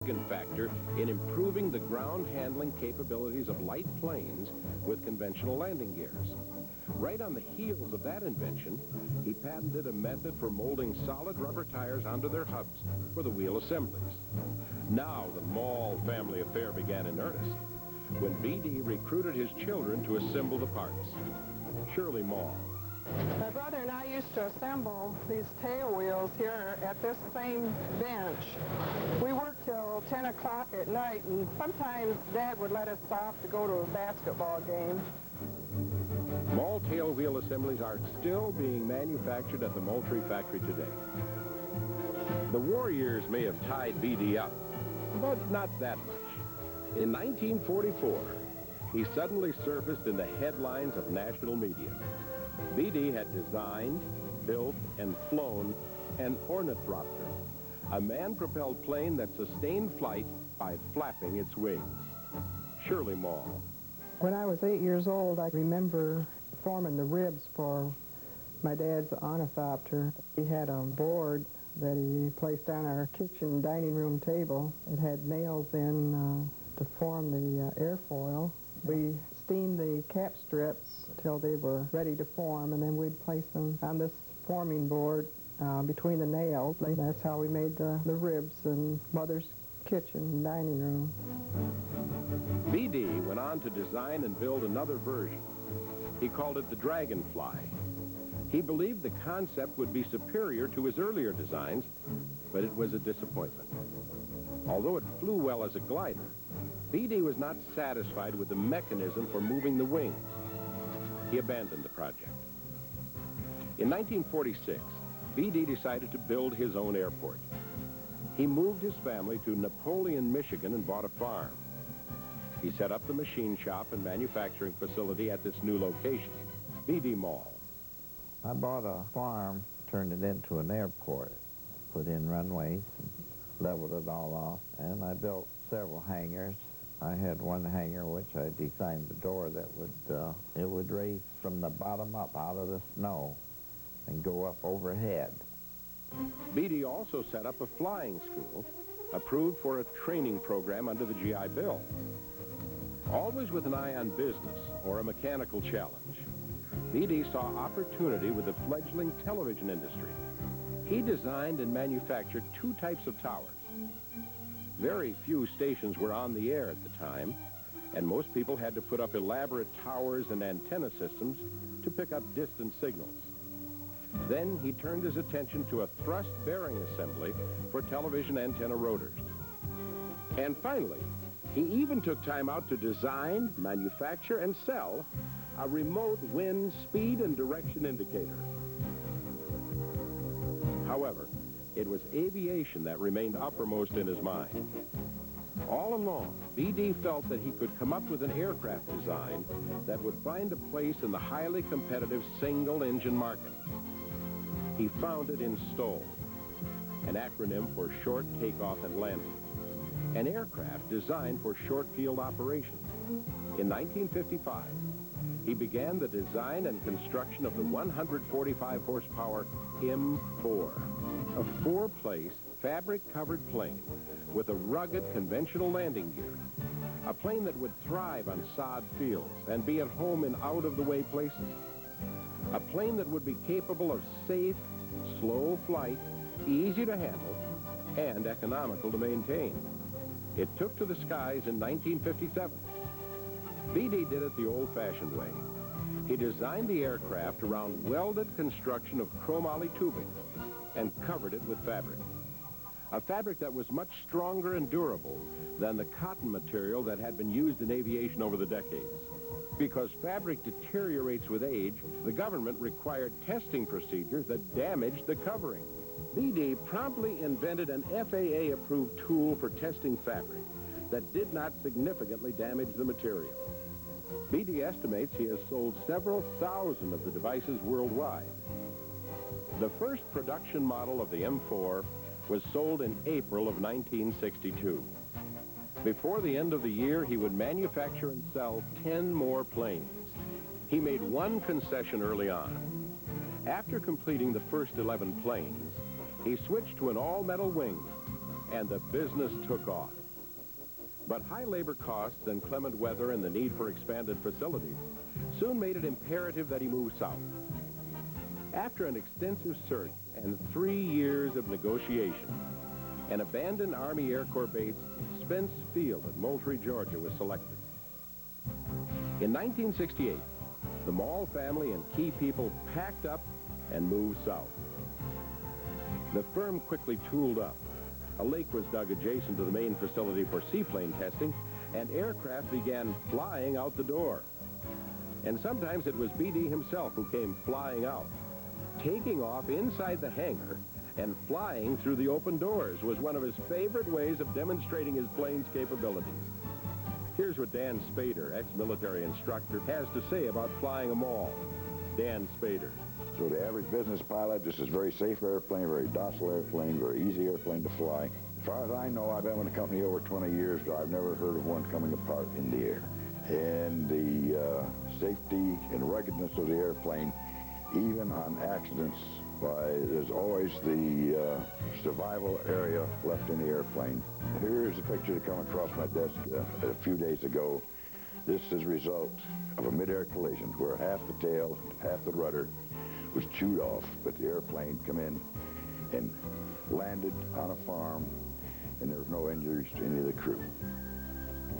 significant factor in improving the ground handling capabilities of light planes with conventional landing gears. Right on the heels of that invention, he patented a method for molding solid rubber tires onto their hubs for the wheel assemblies. Now the Mall family affair began in earnest, when B.D. recruited his children to assemble the parts. Shirley Mall. My brother and I used to assemble these tail wheels here at this same bench. We worked till 10 o'clock at night, and sometimes Dad would let us off to go to a basketball game. Mall tail wheel assemblies are still being manufactured at the Moultrie factory today. The war years may have tied B.D. up, but not that much. In 1944, he suddenly surfaced in the headlines of national media. B.D. had designed, built, and flown an ornithopter, a man-propelled plane that sustained flight by flapping its wings. Shirley Mall. When I was 8 years old, I remember forming the ribs for my dad's ornithopter. He had a board that he placed on our kitchen dining room table. It had nails in to form the airfoil. We steamed the cap strips till they were ready to form, and then we'd place them on this forming board between the nails. That's how we made the ribs in Mother's kitchen and dining room. B.D. went on to design and build another version. He called it the Dragonfly. He believed the concept would be superior to his earlier designs, but it was a disappointment. Although it flew well as a glider, B.D. was not satisfied with the mechanism for moving the wings. He abandoned the project. In 1946, B.D. decided to build his own airport. He moved his family to Napoleon, Michigan, and bought a farm. He set up the machine shop and manufacturing facility at this new location, B.D. Mall. I bought a farm, turned it into an airport, put in runways, and leveled it all off, and I built several hangars. I had one hangar which I designed the door that would raise from the bottom up out of the snow and go up overhead. B.D. also set up a flying school, approved for a training program under the GI Bill. Always with an eye on business or a mechanical challenge, B.D. saw opportunity with the fledgling television industry. He designed and manufactured two types of towers. Very few stations were on the air at the time, and most people had to put up elaborate towers and antenna systems to pick up distant signals. Then he turned his attention to a thrust bearing assembly for television antenna rotors. And finally, he even took time out to design, manufacture, and sell a remote wind speed and direction indicator. However, it was aviation that remained uppermost in his mind. All along, B.D. felt that he could come up with an aircraft design that would find a place in the highly competitive single-engine market. He found it in STOL, an acronym for Short Takeoff and Landing, an aircraft designed for short field operations. In 1955, he began the design and construction of the 145 horsepower M4, a four-place fabric-covered plane with a rugged conventional landing gear, a plane that would thrive on sod fields and be at home in out-of-the-way places, a plane that would be capable of safe, slow flight, easy to handle, and economical to maintain. It took to the skies in 1957. B.D. did it the old-fashioned way. He designed the aircraft around welded construction of chromoly tubing and covered it with fabric. A fabric that was much stronger and durable than the cotton material that had been used in aviation over the decades. Because fabric deteriorates with age, the government required testing procedures that damaged the covering. B.D. promptly invented an FAA-approved tool for testing fabric that did not significantly damage the material. B.D. estimates he has sold several thousand of the devices worldwide. The first production model of the M4 was sold in April of 1962. Before the end of the year, he would manufacture and sell 10 more planes. He made one concession early on. After completing the first 11 planes, he switched to an all-metal wing, and the business took off. But high labor costs, inclement weather, and the need for expanded facilities soon made it imperative that he move south. After an extensive search and 3 years of negotiation, an abandoned Army Air Corps base, Spence Field at Moultrie, Georgia, was selected. In 1968, the Mall family and key people packed up and moved south. The firm quickly tooled up. A lake was dug adjacent to the main facility for seaplane testing, and aircraft began flying out the door. And sometimes it was B.D. himself who came flying out. Taking off inside the hangar and flying through the open doors was one of his favorite ways of demonstrating his plane's capabilities. Here's what Dan Spader, ex-military instructor, has to say about flying a Mall. Dan Spader. So the average business pilot, this is a very safe airplane, very docile airplane, very easy airplane to fly. As far as I know, I've been with the company over 20 years, but I've never heard of one coming apart in the air. And the safety and ruggedness of the airplane, even on accidents, there's always the survival area left in the airplane. Here's a picture that came across my desk a few days ago. This is a result of a mid-air collision where half the tail, half the rudder was chewed off, but the airplane came in and landed on a farm, and there was no injuries to any of the crew.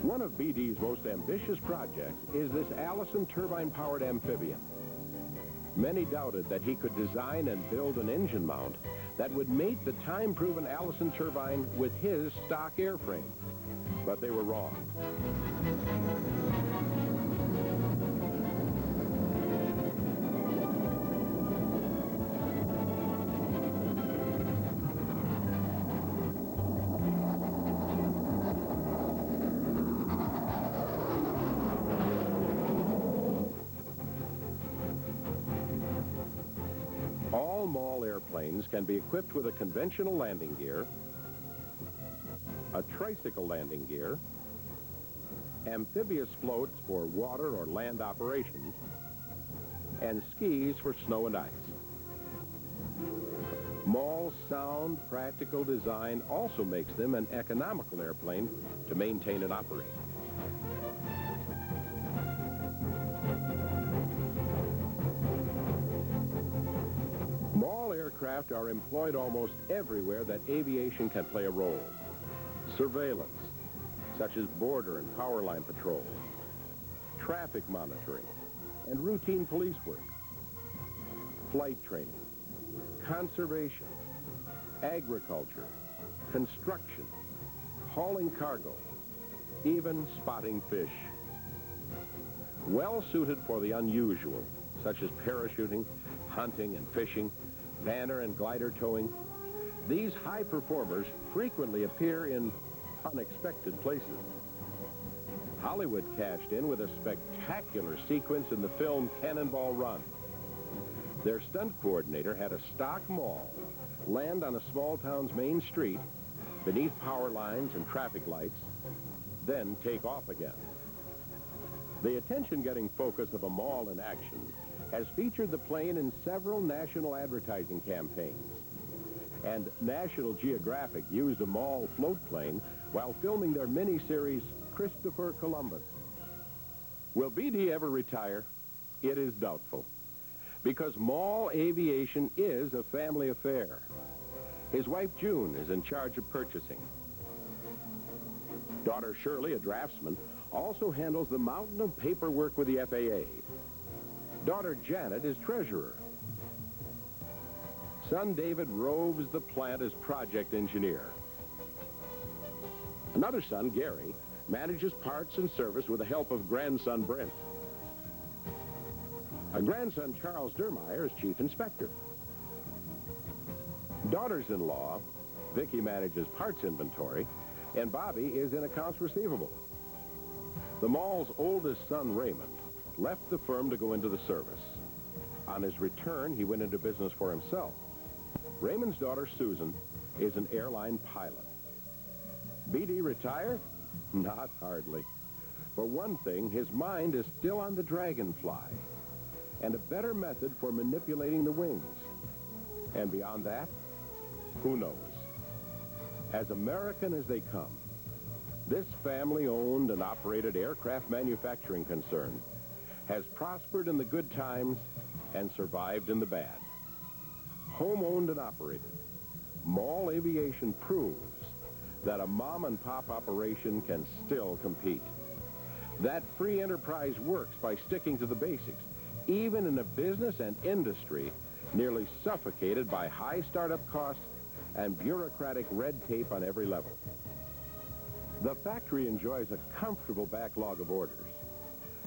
One of BD's most ambitious projects is this Allison turbine-powered amphibian. Many doubted that he could design and build an engine mount that would mate the time-proven Allison turbine with his stock airframe. But they were wrong. All Mall airplanes can be equipped with a conventional landing gear, a tricycle landing gear, amphibious floats for water or land operations, and skis for snow and ice. Mall's sound, practical design also makes them an economical airplane to maintain and operate. Mall aircraft are employed almost everywhere that aviation can play a role. Surveillance, such as border and power line patrol, traffic monitoring, and routine police work, flight training, conservation, agriculture, construction, hauling cargo, even spotting fish. Well suited for the unusual, such as parachuting, hunting and fishing, banner and glider towing, these high performers frequently appear in unexpected places. Hollywood cashed in with a spectacular sequence in the film Cannonball Run. Their stunt coordinator had a stock Mall land on a small town's main street, beneath power lines and traffic lights, then take off again. The attention-getting focus of a Mall in action has featured the plane in several national advertising campaigns. And National Geographic used a Mall float plane while filming their miniseries, Christopher Columbus. Will BD ever retire? It is doubtful, because Mall aviation is a family affair. His wife, June, is in charge of purchasing. Daughter Shirley, a draftsman, also handles the mountain of paperwork with the FAA. Daughter Janet is treasurer. Son David roves the plant as project engineer. Another son, Gary, manages parts and service with the help of grandson Brent. A grandson, Charles Dermeyer, is chief inspector. Daughters-in-law, Vicki manages parts inventory, and Bobby is in accounts receivable. The Mall's oldest son, Raymond, left the firm to go into the service. On his return, he went into business for himself. Raymond's daughter, Susan, is an airline pilot. BD retire? Not hardly. For one thing, his mind is still on the Dragonfly and a better method for manipulating the wings. And beyond that, who knows? As American as they come, this family-owned and operated aircraft manufacturing concern has prospered in the good times and survived in the bad. Home-owned and operated, Mall Aviation proves that a mom-and-pop operation can still compete. That free enterprise works by sticking to the basics, even in a business and industry nearly suffocated by high startup costs and bureaucratic red tape on every level. The factory enjoys a comfortable backlog of orders,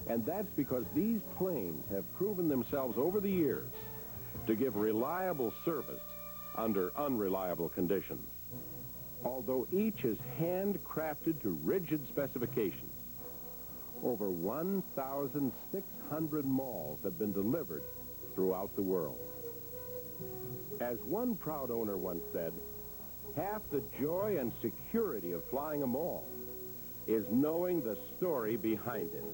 and that's because these planes have proven themselves over the years to give reliable service under unreliable conditions. Although each is handcrafted to rigid specifications, over 1,600 malls have been delivered throughout the world. As one proud owner once said, half the joy and security of flying a mall is knowing the story behind it.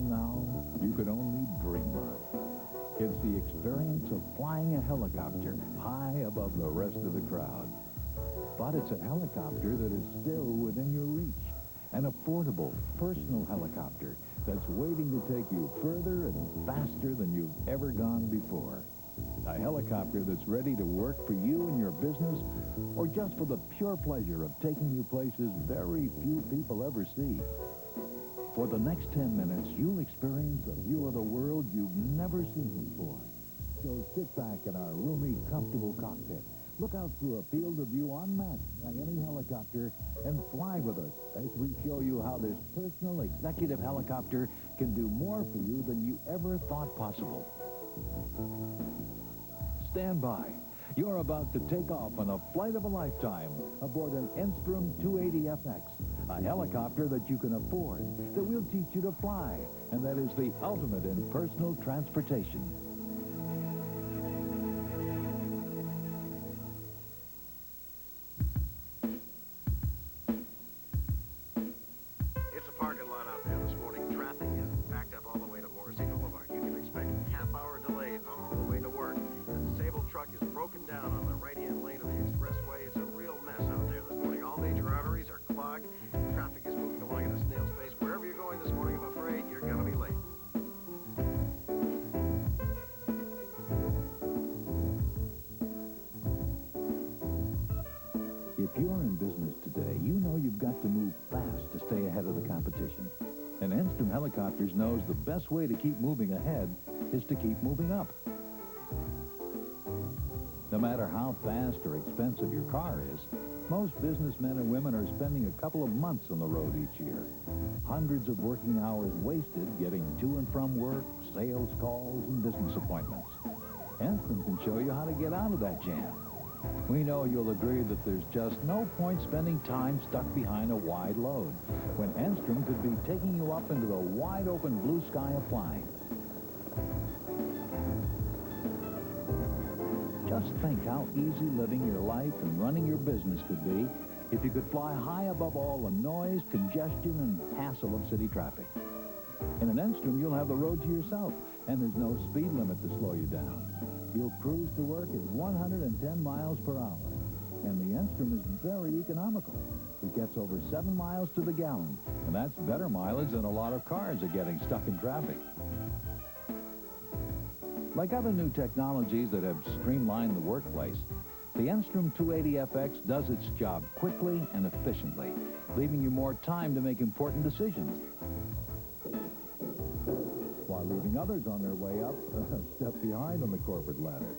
from now you could only dream of. It's the experience of flying a helicopter high above the rest of the crowd. But it's a helicopter that is still within your reach. An affordable, personal helicopter that's waiting to take you further and faster than you've ever gone before. A helicopter that's ready to work for you and your business, or just for the pure pleasure of taking you places very few people ever see. For the next 10 minutes, you'll experience a view of the world you've never seen before. So sit back in our roomy, comfortable cockpit. Look out through a field of view unmatched by any helicopter and fly with us as we show you how this personal executive helicopter can do more for you than you ever thought possible. Stand by. You're about to take off on a flight of a lifetime aboard an Enstrom 280FX, a helicopter that you can afford, that will teach you to fly, and that is the ultimate in personal transportation. It's a parking lot out there this morning. Traffic is backed up all the way to Morrissey Boulevard. You can expect half-hour delays all the way to work. The disabled truck is broken down on the right-hand lane of the expressway. It's a real mess out there this morning. All major arteries are clogged. Traffic is moving along at a snail's pace. Wherever you're going this morning, I'm afraid you're going to be late. If you're in business today, you know you've got to move fast to stay ahead of the competition. And Enstrom Helicopters knows the best way to keep moving ahead is to keep moving up. No matter how fast or expensive your car is, most businessmen and women are spending a couple of months on the road each year. Hundreds of working hours wasted getting to and from work, sales calls, and business appointments. Enstrom can show you how to get out of that jam. We know you'll agree that there's just no point spending time stuck behind a wide load, when Enstrom could be taking you up into the wide-open blue sky of flying. Just think how easy living your life and running your business could be if you could fly high above all the noise, congestion, and hassle of city traffic. In an Enstrom, you'll have the road to yourself, and there's no speed limit to slow you down. You'll cruise to work at 110 miles per hour, and the Enstrom is very economical. It gets over 7 miles to the gallon, and that's better mileage than a lot of cars are getting stuck in traffic. Like other new technologies that have streamlined the workplace, the Enstrom 280FX does its job quickly and efficiently, leaving you more time to make important decisions, while leaving others on their way up a step behind on the corporate ladder.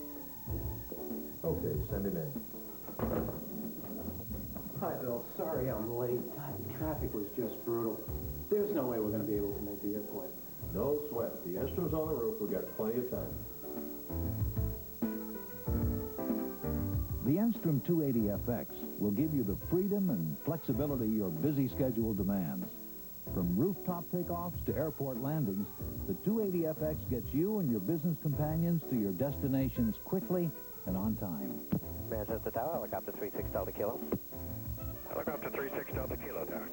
Okay, send him in. Hi, Bill. Sorry I'm late. God, the traffic was just brutal. There's no way we're going to be able to make the airport. No sweat. The Enstrom's on the roof. We've got plenty of time. The Enstrom 280FX will give you the freedom and flexibility your busy schedule demands. From rooftop takeoffs to airport landings, the 280FX gets you and your business companions to your destinations quickly and on time. Manchester Tower, helicopter 36 Delta Kilo. Helicopter 36 Delta Kilo, Tower.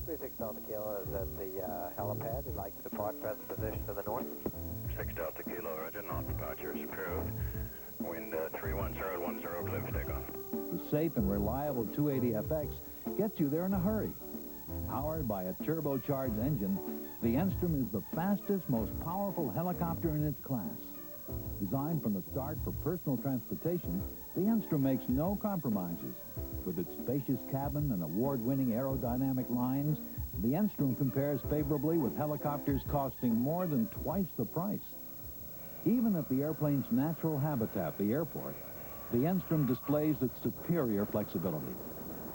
36 Delta Kilo is at the helipad. We'd like to depart present position to the north. 6 Delta Kilo, Roger. North departure is approved. Wind 31010, clear for takeoff. The safe and reliable 280FX gets you there in a hurry. Powered by a turbocharged engine, the Enstrom is the fastest, most powerful helicopter in its class. Designed from the start for personal transportation, the Enstrom makes no compromises. With its spacious cabin and award-winning aerodynamic lines, the Enstrom compares favorably with helicopters costing more than twice the price. Even at the airplane's natural habitat, the airport, the Enstrom displays its superior flexibility.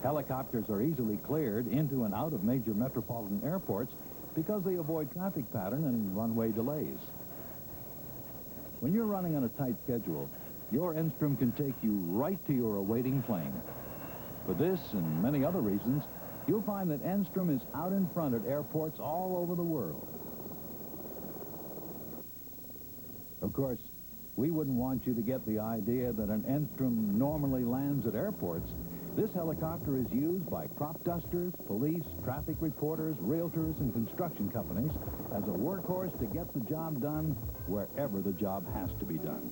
Helicopters are easily cleared into and out of major metropolitan airports because they avoid traffic pattern and runway delays. When you're running on a tight schedule, your Enstrom can take you right to your awaiting plane. For this and many other reasons, you'll find that Enstrom is out in front at airports all over the world. Of course, we wouldn't want you to get the idea that an Enstrom normally lands at airports This helicopter is used by crop dusters, police, traffic reporters, realtors, and construction companies as a workhorse to get the job done wherever the job has to be done.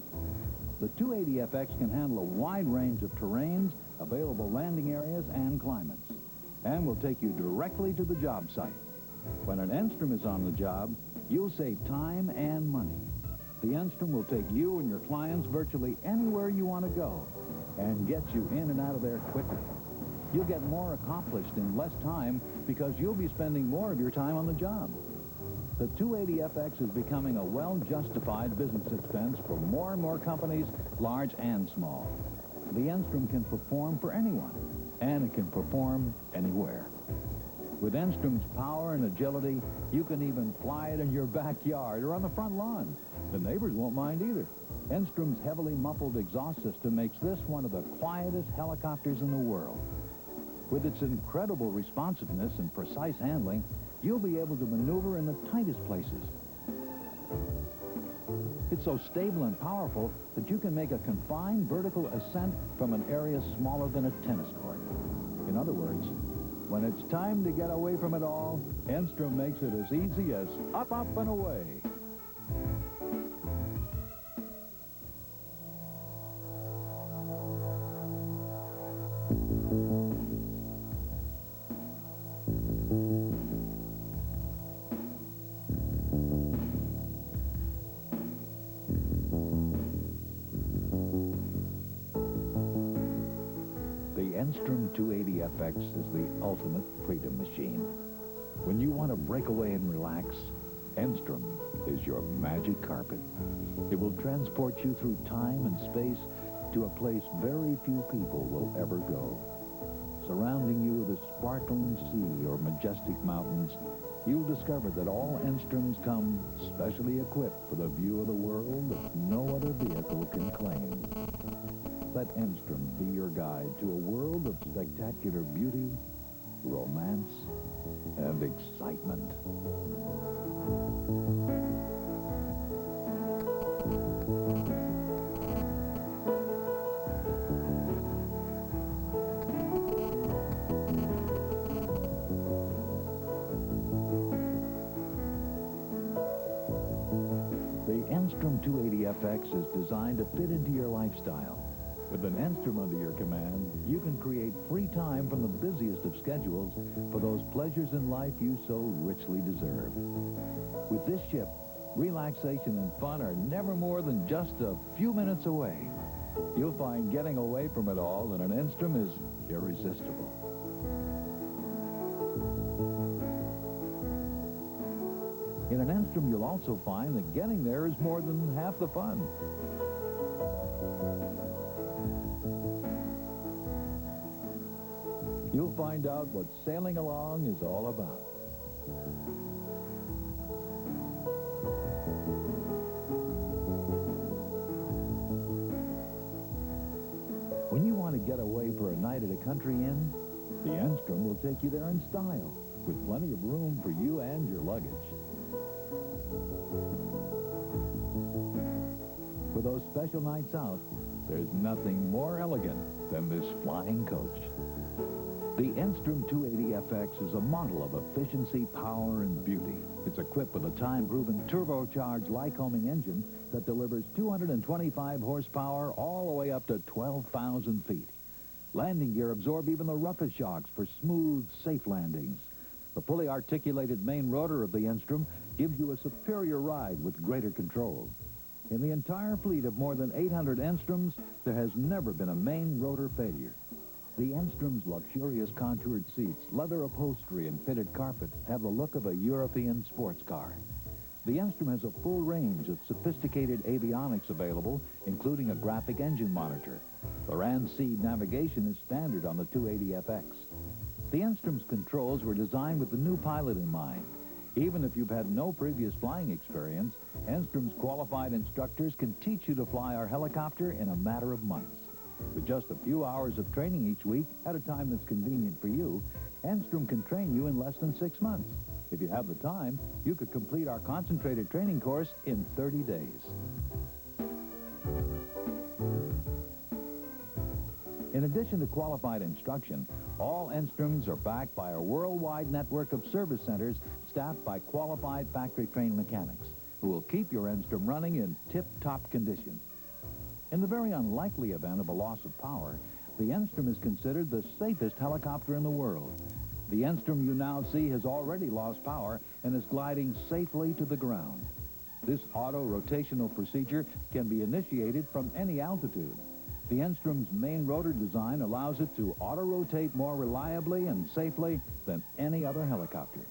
The 280FX can handle a wide range of terrains, available landing areas, and climates, and will take you directly to the job site. When an Enstrom is on the job, you'll save time and money. The Enstrom will take you and your clients virtually anywhere you want to go and get you in and out of there quickly. You'll get more accomplished in less time because you'll be spending more of your time on the job. The 280FX is becoming a well-justified business expense for more and more companies, large and small. The Enstrom can perform for anyone, and it can perform anywhere. With Enstrom's power and agility, you can even fly it in your backyard or on the front lawn. The neighbors won't mind either. Enstrom's heavily muffled exhaust system makes this one of the quietest helicopters in the world. With its incredible responsiveness and precise handling, you'll be able to maneuver in the tightest places. It's so stable and powerful that you can make a confined vertical ascent from an area smaller than a tennis court. In other words, when it's time to get away from it all, Enstrom makes it as easy as up, up, and away. The Enstrom 280FX is the ultimate freedom machine. When you want to break away and relax, Enstrom is your magic carpet. It will transport you through time and space to a place very few people will ever go. Surrounding you with a sparkling sea or majestic mountains, you'll discover that all Enstroms come specially equipped for the view of the world that no other vehicle can claim. Let Enstrom be your guide to a world of spectacular beauty, romance, and excitement. The Enstrom 280FX is designed to fit into your lifestyle. With an Enstrom under your command, you can create free time from the busiest of schedules for those pleasures in life you so richly deserve. With this ship, relaxation and fun are never more than just a few minutes away. You'll find getting away from it all in an Enstrom is irresistible. In an Enstrom, you'll also find that getting there is more than half the fun. You'll find out what sailing along is all about. When you want to get away for a night at a country inn, the Enstrom will take you there in style, with plenty of room for you and your luggage. For those special nights out, there's nothing more elegant than this flying coach. The Enstrom 280FX is a model of efficiency, power, and beauty. It's equipped with a time-proven turbocharged Lycoming engine that delivers 225 horsepower all the way up to 12,000 feet. Landing gear absorb even the roughest shocks for smooth, safe landings. The fully articulated main rotor of the Enstrom gives you a superior ride with greater control. In the entire fleet of more than 800 Enstroms, there has never been a main rotor failure. The Enstrom's luxurious contoured seats, leather upholstery, and fitted carpet have the look of a European sports car. The Enstrom has a full range of sophisticated avionics available, including a graphic engine monitor. The RAN-C navigation is standard on the 280FX. The Enstrom's controls were designed with the new pilot in mind. Even if you've had no previous flying experience, Enstrom's qualified instructors can teach you to fly our helicopter in a matter of months. With just a few hours of training each week at a time that's convenient for you, Enstrom can train you in less than 6 months. If you have the time, you could complete our concentrated training course in 30 days. In addition to qualified instruction, all Enstroms are backed by a worldwide network of service centers staffed by qualified factory-trained mechanics who will keep your Enstrom running in tip-top condition. In the very unlikely event of a loss of power, the Enstrom is considered the safest helicopter in the world. The Enstrom you now see has already lost power and is gliding safely to the ground. This auto-rotational procedure can be initiated from any altitude. The Enstrom's main rotor design allows it to auto-rotate more reliably and safely than any other helicopter.